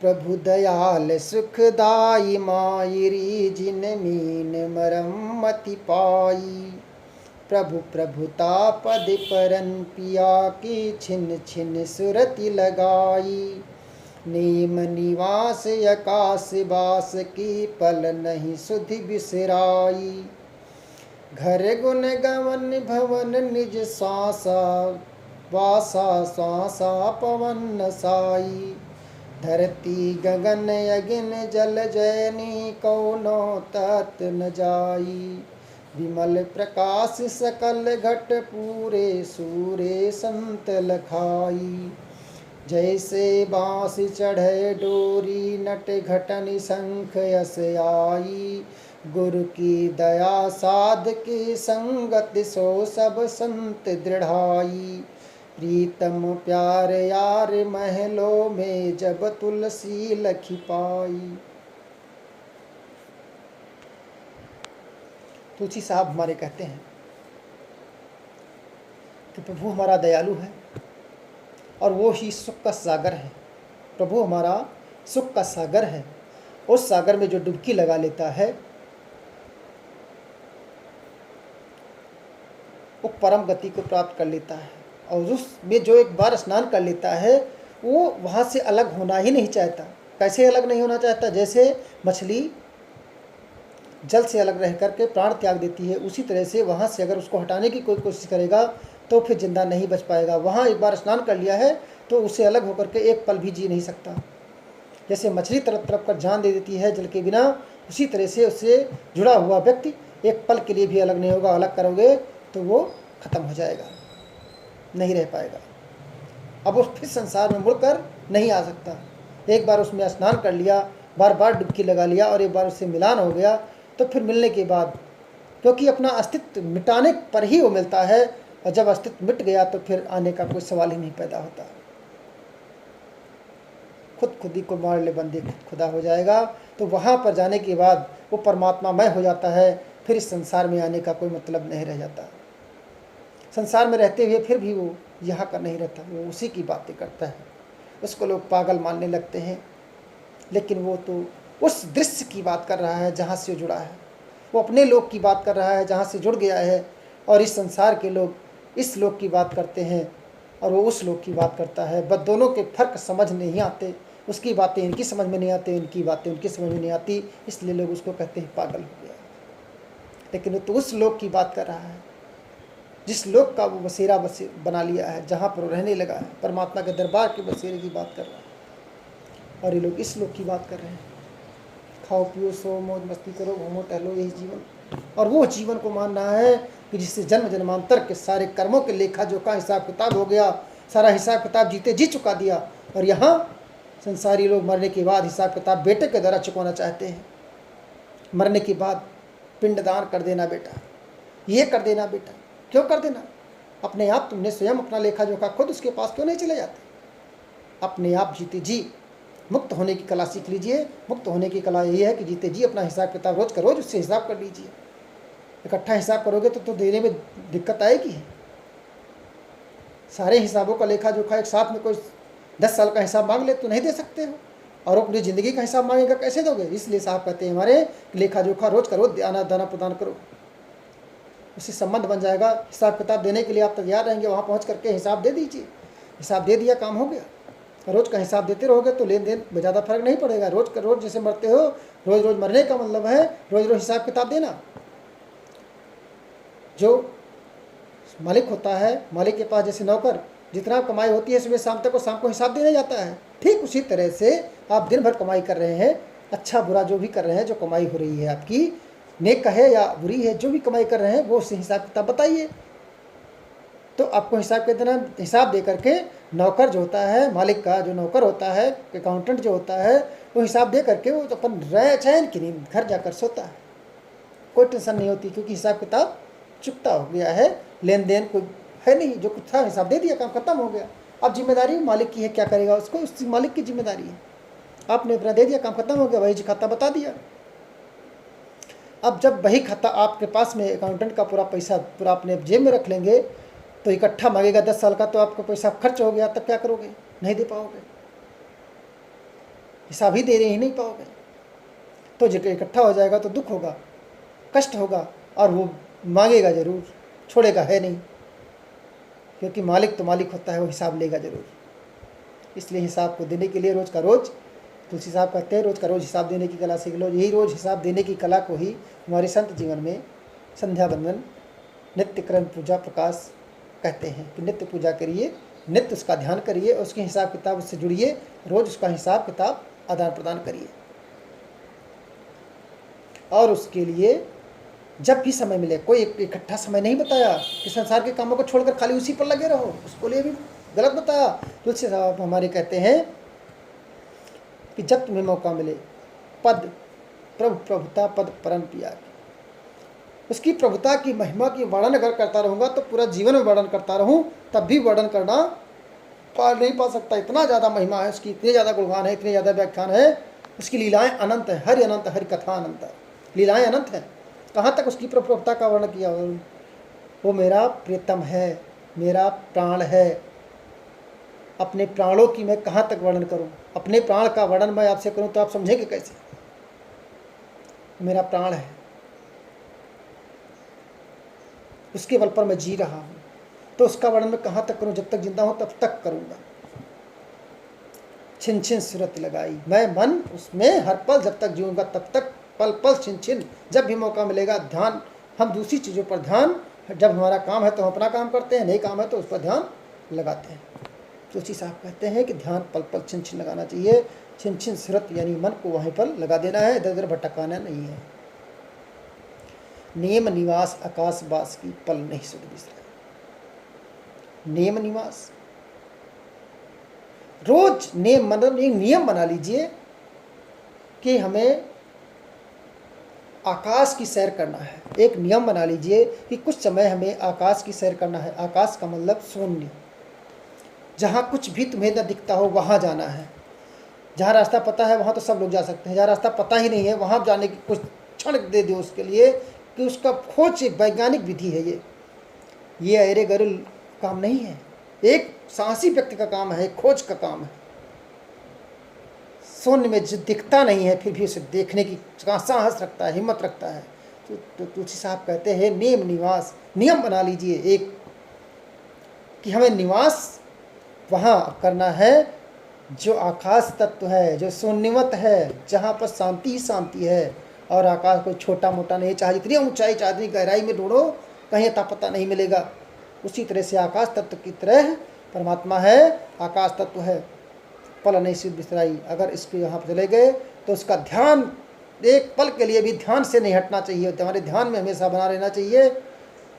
प्रभु दयाल सुखदाई मायरी जिन मीन मरम मति पाई। प्रभु प्रभुता पद परन पिया की छिन छिन सुरति लगाई। नेम निवास आकाश बास की पल नहीं सुधि बिसराई। घर गुण गवन भवन निज स्वासा वासा स्वासा पवन साई। धरती गगन अगिन जल जयनी कौनो तत न जाई। विमल प्रकाश सकल घट पूरे सूरे संत लखाई। जैसे बाँस चढ़े डोरी नट घटन शंख यस आई। गुरु की दया साध की संगत सो सब संत दृढ़ाई। प्रीतम प्यार यार महलों में जब तुलसी लखी पाई। तुलसी साहब हमारे कहते हैं कि प्रभु हमारा दयालु है और वो ही सुख का सागर है। प्रभु हमारा सुख का सागर है। उस सागर में जो डुबकी लगा लेता है वो परम गति को प्राप्त कर लेता है, और उसमें जो एक बार स्नान कर लेता है वो वहाँ से अलग होना ही नहीं चाहता। कैसे अलग नहीं होना चाहता? जैसे मछली जल से अलग रह करके प्राण त्याग देती है, उसी तरह से वहाँ से अगर उसको हटाने की कोई कोशिश करेगा तो फिर जिंदा नहीं बच पाएगा। वहाँ एक बार स्नान कर लिया है तो उससे अलग होकर के एक पल भी जी नहीं सकता। जैसे मछली तरफ तरफ कर जान दे देती है जल के बिना, उसी तरह से उससे जुड़ा हुआ व्यक्ति एक पल के लिए भी अलग नहीं होगा। अलग करोगे तो वो खत्म हो जाएगा, नहीं रह पाएगा। अब वो फिर संसार में मुड़कर नहीं आ सकता। एक बार उसमें स्नान कर लिया, बार बार डुबकी लगा लिया और एक बार उससे मिलान हो गया तो फिर मिलने के बाद, क्योंकि अपना अस्तित्व मिटाने पर ही वो मिलता है, और जब अस्तित्व मिट गया तो फिर आने का कोई सवाल ही नहीं पैदा होता। खुद खुदी को मार ले बंदे खुद खुदा हो जाएगा। तो वहाँ पर जाने के बाद वो परमात्मामय हो जाता है। फिर इस संसार में आने का कोई मतलब नहीं रह जाता। संसार में रहते हुए फिर भी वो यहाँ का नहीं रहता, वो उसी की बातें करता है। उसको लोग पागल मानने लगते हैं, लेकिन वो तो उस दृश्य की बात कर रहा है जहाँ से जुड़ा है। वो अपने लोक की बात कर रहा है जहाँ से जुड़ गया है, और इस संसार के लोग इस लोक की बात करते हैं और वो उस लोक की बात करता है। बस दोनों के फर्क समझ नहीं आते। उसकी बातें इनकी समझ में नहीं आती, इनकी बातें उनकी समझ में नहीं आती, इसलिए लोग उसको कहते हैं पागल हो गया। लेकिन वो तो उस लोक की बात कर रहा है जिस लोक का वो बसेरा बना लिया है, जहाँ पर वो रहने लगा है। परमात्मा के दरबार के बसेरे की बात कर रहा है, और ये लोग इस लोक की बात कर रहे हैं। खाओ पियो सो मौज मस्ती करो, घूमो टहलो, यही जीवन। और वो जीवन को मान रहा है कि जिससे जन्म जन्मांतर के सारे कर्मों के लेखा जोखा हिसाब किताब हो गया, सारा हिसाब किताब जीते जी चुका दिया। और यहाँ संसारी लोग मरने के बाद हिसाब किताब बेटे के द्वारा चुकाना चाहते हैं। मरने के बाद पिंडदान कर देना बेटा, ये कर देना बेटा। क्यों कर देना? अपने आप तुमने स्वयं अपना लेखा जोखा खुद उसके पास क्यों नहीं चले जाते? अपने आप जीते जी मुक्त होने की कला सीख लीजिए। मुक्त होने की कला यही है कि जीते जी अपना हिसाब किताब रोज का रोज उससे हिसाब कर लीजिए। इकट्ठा हिसाब करोगे तो देने में दिक्कत आएगी। सारे हिसाबों का लेखा जोखा एक साथ में कोई 10 साल का हिसाब मांग ले तो नहीं दे सकते हो, और अपनी ज़िंदगी का हिसाब मांगेगा कैसे दोगे? इसलिए साहब कहते हैं हमारे लेखा जोखा रोज का रोज आना दाना प्रदान करो, उससे संबंध बन जाएगा। हिसाब किताब देने के लिए आप तैयार रहेंगे, वहाँ पहुँच करके हिसाब दे दीजिए। हिसाब दे दिया, काम हो गया। रोज़ का हिसाब देते रहोगे तो लेन देन में ज़्यादा फर्क नहीं पड़ेगा। रोज़ का रोज़ जैसे मरते हो, रोज़ रोज़ मरने का मतलब है रोज़ रोज़ हिसाब किताब देना। जो मालिक होता है, मालिक के पास जैसे नौकर जितना कमाई होती है सुबह शाम तक, वो शाम को हिसाब देने जाता है। ठीक उसी तरह से आप दिन भर कमाई कर रहे हैं, अच्छा बुरा जो भी कर रहे हैं, जो कमाई हो रही है आपकी, नेक है या बुरी है, जो भी कमाई कर रहे हैं वो उससे हिसाब किताब बताइए। तो आपको हिसाब दे करके नौकर जो होता है, मालिक का जो नौकर होता है, अकाउंटेंट जो होता है, वो हिसाब दे करके वो तो अपन रह चैन की नींद घर जाकर सोता है। कोई टेंशन नहीं होती, क्योंकि हिसाब किताब चुकता हो गया है, लेन देन कोई है नहीं। जो कुछ था हिसाब दे दिया, काम खत्म हो गया। अब जिम्मेदारी मालिक की है, क्या करेगा उसको, उस मालिक की जिम्मेदारी है। आपने अपना दे दिया, काम खत्म हो गया, वही खाता बता दिया। अब जब वही खाता आपके पास में अकाउंटेंट का पूरा पैसा पूरा अपने जेब में रख लेंगे तो इकट्ठा मांगेगा 10 साल का, तो आपको पैसा खर्च हो गया, तब क्या करोगे? नहीं दे पाओगे। हिसाब ही दे ही नहीं पाओगे। तो जब इकट्ठा हो जाएगा तो दुख होगा, कष्ट होगा, और वो मांगेगा जरूर, छोड़ेगा है नहीं, क्योंकि मालिक तो मालिक होता है, वो हिसाब लेगा जरूर। इसलिए हिसाब को देने के लिए रोज़ का रोज़, तुलसी साहब कहते हैं, रोज़ का रोज़ हिसाब देने की कला सीख लो। यही रोज़ हिसाब देने की कला को ही हमारे संत जीवन में संध्या बंदन, नित्य क्रम पूजा प्रकाश कहते हैं कि नित्य पूजा करिए, नित्य उसका ध्यान करिए, उसके हिसाब किताब उससे जुड़िए, रोज़ उसका हिसाब किताब आदान प्रदान करिए। और उसके लिए जब भी समय मिले, कोई इकट्ठा समय नहीं बताया कि संसार के कामों को छोड़कर खाली उसी पर लगे रहो, उसको लिए भी गलत बताया। तुलसी साहब हमारे कहते हैं कि जब तुम्हें मौका मिले, पद प्रभु प्रभुता पद परम पिया, उसकी प्रभुता की महिमा की वर्णन अगर करता रहूँगा तो पूरा जीवन में वर्णन करता रहूँ, तब भी वर्णन करना पार नहीं पा सकता। इतना ज़्यादा महिमा है उसकी, इतने ज़्यादा गुणगान है, इतने ज़्यादा व्याख्यान है, उसकी लीलाएं अनंत है, हरि अनंत, हरि कथा अनंत है, लीलाएं अनंत हैं। कहाँ तक उसकी प्रभुता का वर्णन किया। वो मेरा प्रियतम है, मेरा प्राण है। अपने प्राणों की मैं कहाँ तक वर्णन करूँ, अपने प्राण का वर्णन मैं आपसे करूँ तो आप समझेंगे कैसे। मेरा प्राण है, उसके बल पर मैं जी रहा हूँ, तो उसका वर्णन मैं कहाँ तक करूँ। जब तक जिंदा हूँ तब तक करूँगा। छिन छिन सूरत लगाई, मैं मन उसमें हर पल जब तक जीऊँगा तब तक, पल पल छिन छिन, जब भी मौका मिलेगा ध्यान। हम दूसरी चीज़ों पर ध्यान, जब हमारा काम है तो हम अपना काम करते हैं, नहीं काम है तो उस पर ध्यान लगाते हैं। तुलसी साहब कहते हैं कि ध्यान पल पल छिन छिन लगाना चाहिए। छिन छिन सूरत यानी मन को वहीं पर लगा देना है, इधर उधर भटकाना नहीं है। नेम निवास आकाश बास की, पल नहीं सुध बिसराए। नेम निवास, रोज नेम, मतलब एक नियम बना लीजिए कि हमें आकाश की सैर करना है। एक नियम बना लीजिए कि कुछ समय हमें आकाश की सैर करना है। आकाश का मतलब शून्य, जहाँ कुछ भी तुम्हें न दिखता हो वहाँ जाना है। जहाँ रास्ता पता है वहाँ तो सब लोग जा सकते हैं, जहाँ रास्ता पता ही नहीं है वहाँ जाने की कुछ क्षण दे दो उसके लिए, कि उसका खोज एक वैज्ञानिक विधि है। ये अरे गरुल काम नहीं है, एक साहसी व्यक्ति का काम है, खोज का काम है। शून्य में जो दिखता नहीं है फिर भी उसे देखने की साहस रखता है, हिम्मत रखता है। तो तुलसी साहब कहते हैं नेम निवास, नियम बना लीजिए एक, कि हमें निवास वहाँ करना है जो आकाश तत्व है, जो शून्यवत है, जहाँ पर शांति ही शांति है। और आकाश कोई छोटा मोटा नहीं, चाहे जितनी ऊंचाई चाहे जितनी गहराई में ढूंढो कहीं अता पता नहीं मिलेगा। उसी तरह से आकाश तत्व की तरह परमात्मा है, आकाश तत्व है, पल नहीं सुध बिसराई। अगर इसके यहाँ पर चले गए तो उसका ध्यान एक पल के लिए भी ध्यान से नहीं हटना चाहिए, तुम्हारे ध्यान में हमेशा बना रहना चाहिए।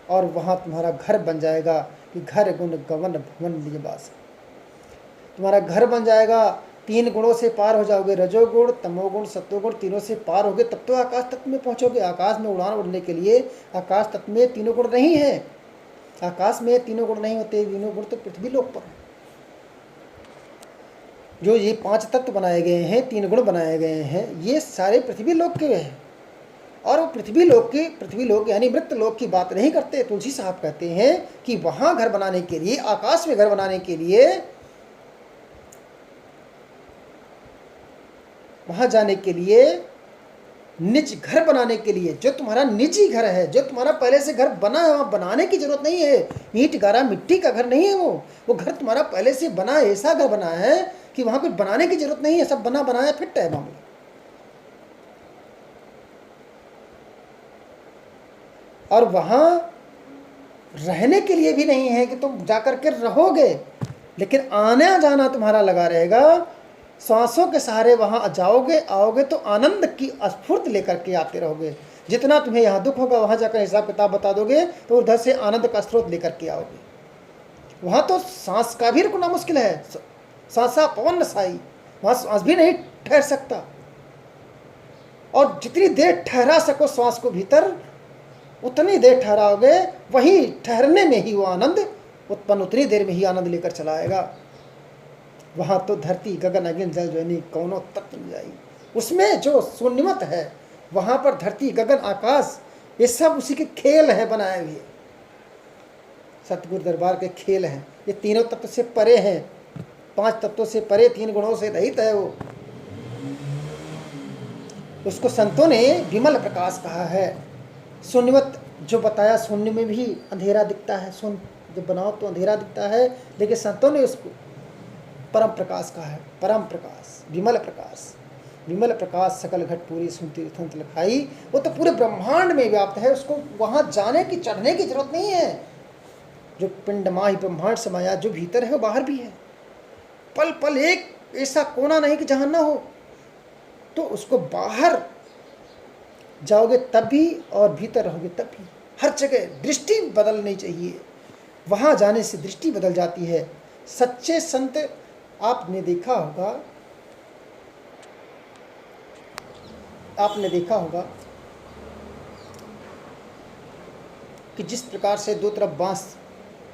और वहाँ तुम्हारा घर बन जाएगा कि घर गुण गवन भवन निवास, तुम्हारा घर बन जाएगा। 3 गुणों से पार हो जाओगे, रजोगुण तमोगुण सत्वगुण, तीनों से पार होगे तब तो आकाश तत्व में पहुँचोगे। आकाश में उड़ान उड़ने के लिए आकाश तत्व में 3 गुण नहीं है। आकाश में 3 गुण नहीं होते, 3 गुण तो पृथ्वी लोक पर है। जो ये 5 तत्व बनाए गए हैं, 3 गुण बनाए गए हैं, ये सारे पृथ्वी लोक के हैं। और वो पृथ्वी लोक यानी मृत लोक की बात नहीं करते। तुलसी साहब कहते हैं कि वहाँ घर बनाने के लिए, आकाश में घर बनाने के लिए, वहाँ जाने के लिए, निज घर बनाने के लिए, जो तुम्हारा निजी घर है, जो तुम्हारा पहले से घर बना है, वहाँ बनाने की जरूरत नहीं है। ईंट गारा मिट्टी का घर नहीं है वो घर तुम्हारा पहले से बना है, ऐसा घर बना है कि वहाँ कुछ बनाने की जरूरत नहीं है, सब बना बनाया फिट है मामला। और वहाँ रहने के लिए भी नहीं है कि तुम जाकर के रहोगे, लेकिन आना जाना तुम्हारा लगा रहेगा। सांसों के सहारे वहाँ जाओगे, आओगे तो आनंद की स्फूर्ति लेकर के आते रहोगे। जितना तुम्हें यहाँ दुख होगा वहाँ जाकर हिसाब किताब बता दोगे तो उधर से आनंद का स्रोत लेकर के आओगे। वहाँ तो सांस का भी रुकना मुश्किल है, सांसा पवन साई, वहाँ सांस भी नहीं ठहर सकता। और जितनी देर ठहरा सको श्वास को भीतर, उतनी देर ठहराओगे, वही ठहरने में ही वो आनंद उत्पन्न, उतनी देर में ही आनंद लेकर चला आएगा। वहाँ तो धरती गगन अग्नि जल ज्वानी कौनो तत्व न जाई, उसमें जो शून्यमत है वहाँ पर धरती गगन आकाश ये सब उसी के खेल है बनाए हुए, सतगुरु दरबार के खेल हैं। ये तीनों तत्व से परे हैं, 5 तत्वों से परे, 3 गुणों से रहित है वो। उसको संतों ने विमल प्रकाश कहा है। शून्यवत जो बताया, शून्य में भी अंधेरा दिखता है, शून्य जब बनाओ तो अंधेरा दिखता है, लेकिन संतों ने उसको परम प्रकाश कहा है। परम प्रकाश, विमल प्रकाश, विमल प्रकाश सकल घट पूरी सुनती तीर्थ लखाई। वो तो पूरे ब्रह्मांड में व्याप्त है, उसको वहाँ जाने की, चढ़ने की जरूरत नहीं है। जो पिंड माही ब्रह्मांड समाया, जो भीतर है वो बाहर भी है। पल पल एक ऐसा कोना नहीं कि जहाँ ना हो। तो उसको बाहर जाओगे तब भी और भीतर रहोगे तब भी, हर जगह दृष्टि बदलनी चाहिए। वहाँ जाने से दृष्टि बदल जाती है। सच्चे संत आपने देखा होगा कि जिस प्रकार से दो तरफ बांस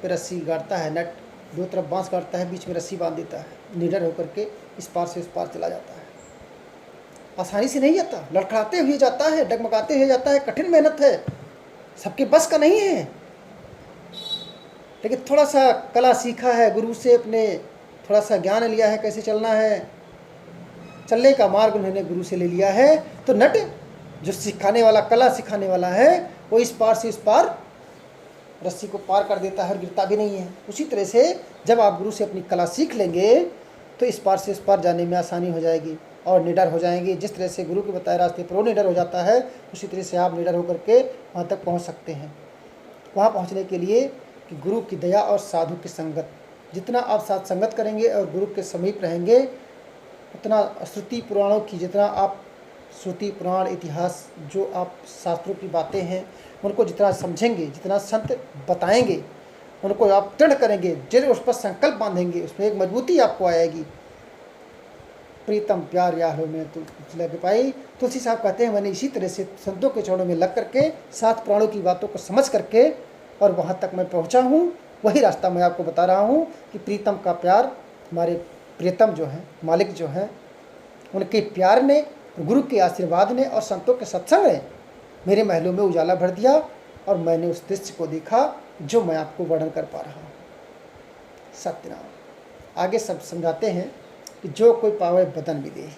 पे रस्सी गाड़ता है, नट दो तरफ बांस गाड़ता है, बीच में रस्सी बांध देता है, निडर होकर के इस पार से उस पार चला जाता है। आसानी से नहीं जाता, लड़खड़ाते हुए जाता है, डगमगाते हुए जाता है, कठिन मेहनत है, सबके बस का नहीं है। लेकिन थोड़ा सा कला सीखा है गुरु से, अपने थोड़ा सा ज्ञान लिया है कैसे चलना है, चलने का मार्ग उन्होंने गुरु से ले लिया है, तो नट जो सिखाने वाला, कला सिखाने वाला है, वो इस पार से उस पार रस्सी को पार कर देता है और गिरता भी नहीं है। उसी तरह से जब आप गुरु से अपनी कला सीख लेंगे तो इस पार से उस पार जाने में आसानी हो जाएगी और निडर हो जाएंगे। जिस तरह से गुरु के बताए रास्ते पर वो निडर हो जाता है, उसी तरह से आप निडर होकर के वहाँ तक पहुँच सकते हैं। वहाँ पहुँचने के लिए कि गुरु की दया और साधु की संगत, जितना आप साथ संगत करेंगे और गुरु के समीप रहेंगे, उतना श्रुति पुराणों की, जितना आप श्रुति पुराण इतिहास जो आप शास्त्रों की बातें हैं उनको जितना समझेंगे, जितना संत बताएंगे उनको आप दृढ़ करेंगे, जिस उस पर संकल्प बांधेंगे, उसमें एक मजबूती आपको आएगी। प्रीतम प्यार या हो में लग पाई। तुलसी साहब कहते हैं मैंने इसी तरह से संतों के चरणों में लग करके, सात पुराणों की बातों को समझ करके और वहाँ तक मैं पहुँचा हूँ। वही रास्ता मैं आपको बता रहा हूँ कि प्रीतम का प्यार, हमारे प्रियतम जो हैं, मालिक जो हैं, उनके प्यार ने, गुरु के आशीर्वाद ने और संतों के सत्संग ने मेरे महलों में उजाला भर दिया और मैंने उस दृश्य को देखा जो मैं आपको वर्णन कर पा रहा हूँ। सत्यनाम। आगे सब समझाते हैं कि जो कोई पावे बदन भी दे।